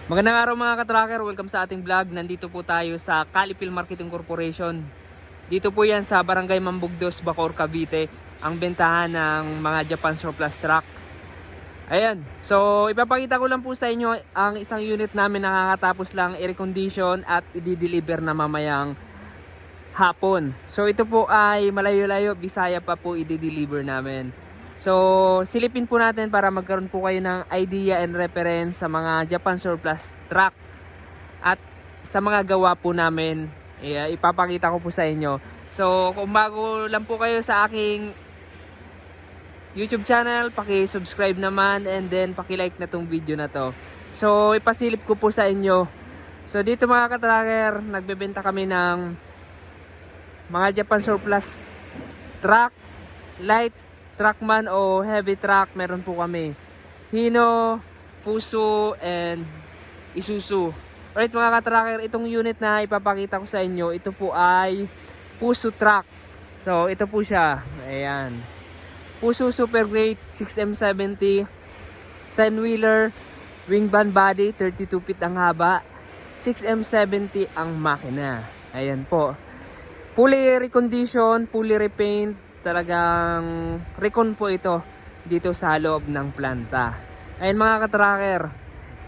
Magandang araw mga ka-tracker, welcome sa ating vlog. Nandito po tayo sa Calipil Marketing Corporation. Dito po yan sa Barangay Mambugdos, Bacoor, Cavite, ang bentahan ng mga Japan surplus truck. Ayan, so ipapakita ko lang po sa inyo ang isang unit namin na nakakatapos lang air condition at i-deliver na mamayang hapon. So ito po ay malayo-layo, Bisaya pa po i-deliver namin. So, silipin po natin para magkaroon po kayo ng idea and reference sa mga Japan surplus truck at sa mga gawa po namin. Ipapakita ko po sa inyo. So, kung bago lang po kayo sa aking YouTube channel, paki-subscribe naman and then paki-like na tong video na to. So, ipasilip ko po sa inyo. So, dito mga ka-tracker, nagbebenta kami ng mga Japan surplus truck, light truckman o heavy truck. Meron po kami Hino, Fuso and Isuzu. Alright mga ka-tracker, itong unit na ipapakita ko sa inyo, ito po ay Fuso truck. So ito po siya, ayan, Fuso Super Great 6M70 10-wheeler, wing van body, 32 feet ang haba, 6M70 ang makina. Ayan po, fully recondition, fully repaint, talagang recon po ito dito sa loob ng planta. Ayun mga ka-tracker,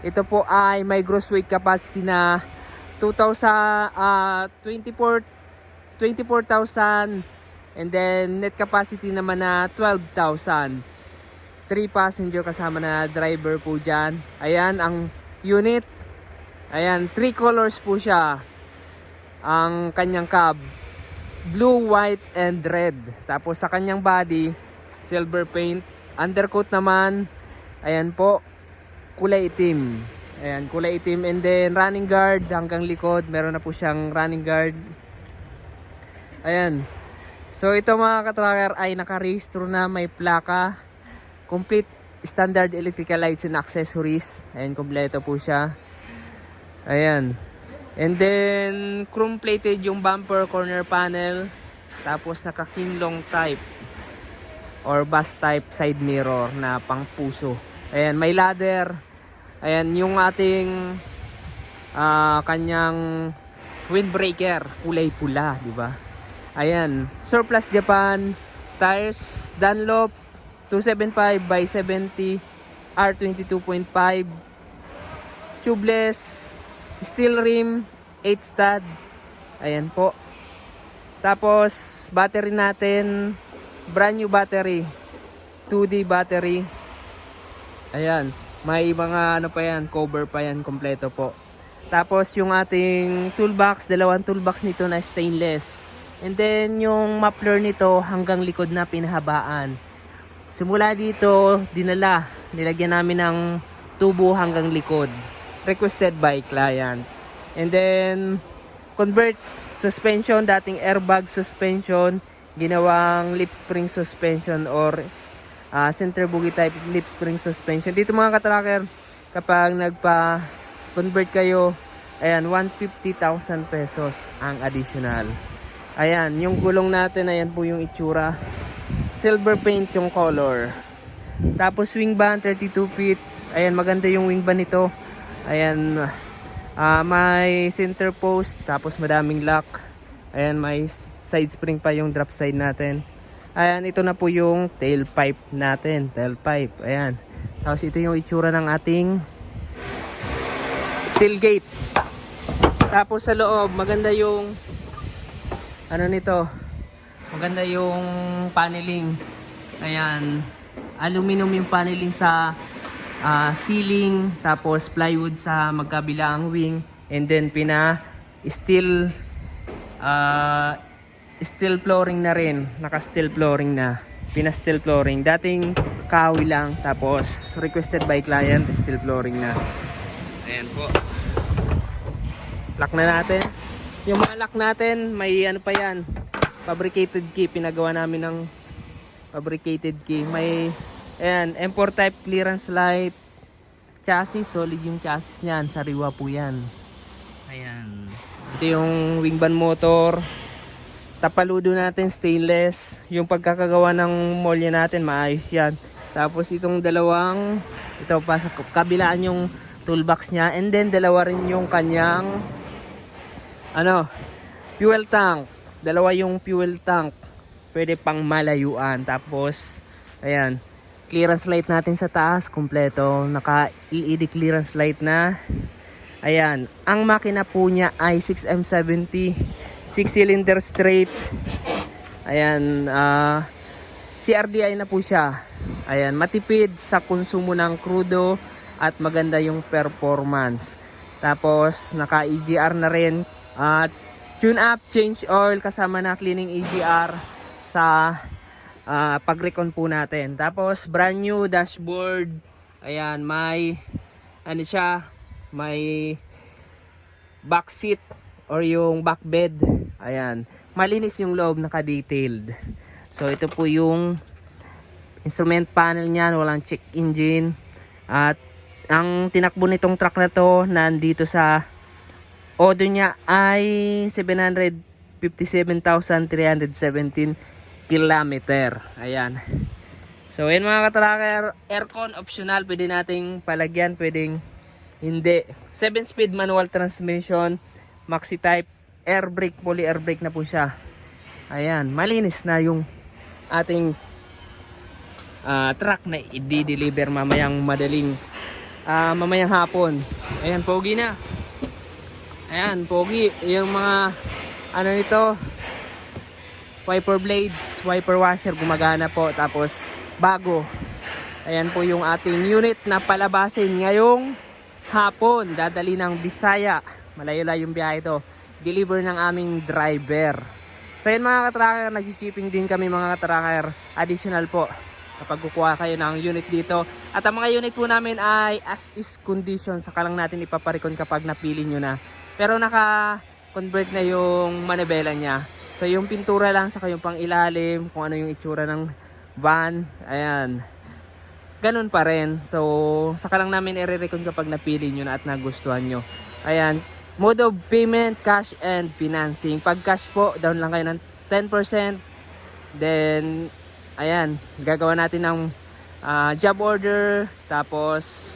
ito po ay may gross weight capacity na 24,000 and then net capacity naman na 12,000. 3 passenger kasama na driver po dyan. Ayan ang unit. Ayan, 3 colors po siya ang kanyang cab, blue, white, and red. Tapos sa kanyang body, silver paint. Undercoat naman, ayan po, kulay itim. Ayan, kulay itim. And then running guard hanggang likod. Meron na po siyang running guard. Ayan. So ito mga ka-tracker ay nakarehistro na, may plaka. Complete standard electrical lights and accessories. Ayan, kompleto po siya. Ayan. And then chrome plated yung bumper, corner panel. Tapos naka kinlong type or bus type side mirror na pang Fuso. Ayan, may ladder. Ayan yung ating kanyang windbreaker, kulay pula, di ba? Ayan, surplus Japan tires, Dunlop 275 by 70 R22.5, tubeless, steel rim, 8 stud. Ayan po. Tapos battery natin, brand new battery, 2D battery. Ayan, may mga ano pa yan, cover pa yan, kompleto po. Tapos yung ating toolbox, dalawang toolbox nito na stainless. And then yung muffler nito hanggang likod na pinahabaan. Simula dito, nilagyan namin ng tubo hanggang likod. Requested by client. And then convert suspension, dating airbag suspension, ginawang lip spring suspension or center bogie type lip spring suspension. Dito mga ka-tracker, kapag nagpa-convert kayo, ayan, 150,000 pesos ang additional. Ayan, yung gulong natin, ayan po yung itsura. Silver paint yung color. Tapos wing van, 32 feet. Ayan, maganda yung wing van nito. Ayan, may center post, tapos madaming lock. Ayan, may side spring pa yung drop side natin. Ayan, ito na po yung tailpipe natin, tailpipe. Ayan, tapos ito yung itsura ng ating tailgate. Tapos sa loob, maganda yung ano nito, maganda yung paneling. Ayan, aluminum yung paneling sa ceiling, tapos plywood sa magkabilang wing, and then steel steel flooring na rin, naka steel flooring na, steel flooring, dating kahoy lang, tapos requested by client, steel flooring na. Ayan po, lock na natin. Yung mga lock natin, may ano pa yan, fabricated key, pinagawa namin ng fabricated key. May ayan, M4 type clearance light, chassis, solid yung chassis niyan, sariwa po yan. Ayan, ito yung wing van motor, tapaludo natin stainless, yung pagkakagawa ng molya natin maayos yan. Tapos itong dalawang, ito pa sa kabilaan yung toolbox niya. And then dalawa rin yung kanyang fuel tank. Dalawa yung fuel tank. Pwede pang malayuan. Tapos ayan, clearance light natin sa taas, kumpleto. Naka LED clearance light na. Ayan, ang makina po niya ay 6M70, 6 cylinder straight. Ayan, CRDI na po siya. Ayan, matipid sa konsumo ng krudo at maganda yung performance. Tapos naka EGR na rin at tune up, change oil kasama na cleaning EGR sa pag-recon po natin. Tapos brand new dashboard. Ayan, may may back seat or yung back bed. Ayan, malinis yung loob, naka-detailed. So ito po yung instrument panel niyan, walang check engine. At ang tinakbo nitong truck na to, nandito sa order niya ay 757,317 kilometer. Ayan. So ayan mga ka-tracker, aircon optional, pwede nating palagyan, pwedeng hindi. 7-speed manual transmission, maxi type, air brake, poly air brake na po siya. Ayan, malinis na yung ating truck na i-deliver mamayang mamayang hapon. Ayan, pogi na. Ayan, pogi. Yung mga nito, wiper blades, wiper washer gumagana po. Tapos bago. Ayan po yung ating unit na palabasin ngayong hapon. Dadali ng Bisaya. Malayo-layo yung biyahe ito. Deliver ng aming driver. So yun mga ka-tracker, nagsishipping din kami mga ka-tracker. Additional po kapag kukuha kayo ng unit dito. At ang mga unit po namin ay as is condition. Saka lang natin ipaparikon kapag napili nyo na. Pero naka-convert na yung manibela niya. So yung pintura lang, saka yung pang ilalim, kung ano yung itsura ng van. Ayan. Ganun pa rin. So saka lang namin i-recon kapag napili nyo na at nagustuhan nyo. Ayan. Mode of payment, cash and financing. Pag cash po, down lang kayo ng 10%. Then ayan, gagawa natin ng job order. Tapos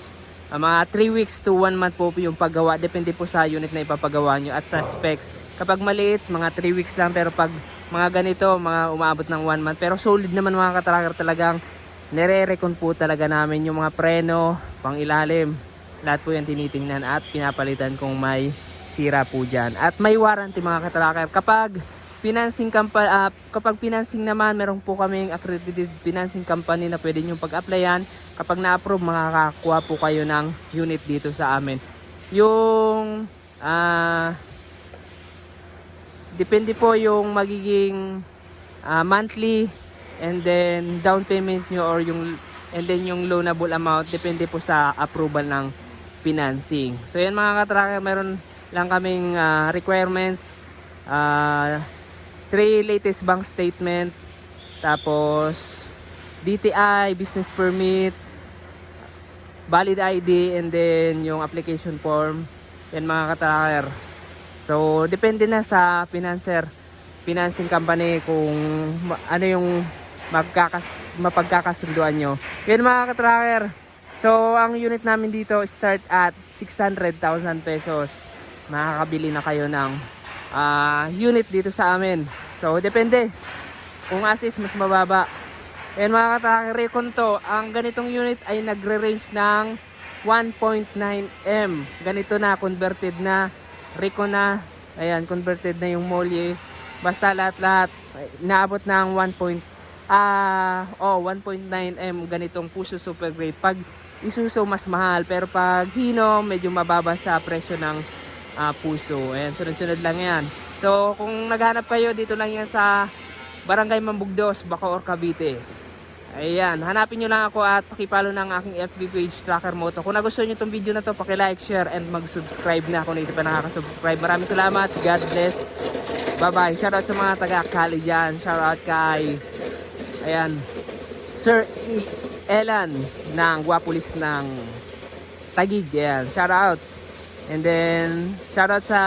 mga 3 weeks to 1 month po yung paggawa. Depende po sa unit na ipapagawa nyo at sa specs. Kapag maliit, mga 3 weeks lang. Pero pag mga ganito, mga umaabot ng 1 month. Pero solid naman mga ka-tracker, talagang nire-recon po talaga namin yung mga preno, pang ilalim. Lahat po yan tinitingnan at pinapalitan kung may sira po dyan. At may warranty mga ka-tracker. Kapag financing naman, meron po kaming accredited financing company na pwede nyo pag-applyan. Kapag na-approve, makakakuha po kayo ng unit dito sa amin. Yung depende po yung magiging monthly, and then down payment nyo or yung yung loanable amount, depende po sa approval ng financing. So yan mga ka-tracker, meron lang kaming requirements, 3 latest bank statement, tapos DTI, business permit, valid ID, and then yung application form. Yan mga ka-tracker. So depende na sa financing company kung ano yung mapagkakasunduan nyo. Yan mga ka-tracker. So ang unit namin dito start at 600,000 pesos. Makakabili na kayo ng unit dito sa amin. So depende. Kung assist, mas mababa. Yan mga ka-tracker, recon to. Ang ganitong unit ay nagre-range ng 1.9M. Ganito na, converted na. Recon na. Ayan, converted na yung Molye. Basta lahat-lahat naabot ng 1.9M ganitong Puso Super Grade. Pag Isuzu mas mahal, pero pag Hino medyo mababa sa presyo ng Puso. Ayan, sunod-sunod lang yan. So kung naghanap kayo, dito lang yan sa Barangay Mambugdos, Bacoor, Cavite. Ayan, hanapin nyo lang ako at pakipalo ng aking FB page, Tracker Moto. Kung nagustuhan nyo itong video na to, paki-like, share, and mag-subscribe na kung hindi pa nakaka-subscribe. Maraming salamat. God bless. Bye-bye. Shoutout sa mga taga-Cali dyan. Shoutout kay Sir Elan ng Guapolis ng Taguig. Ayan, shoutout. And then, shoutout sa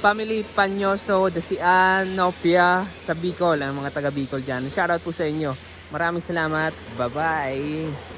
family Panyoso, Dasian, Nopia, sa Bicol, ang mga taga Bicol dyan. Shoutout po sa inyo. Maraming salamat. Bye-bye.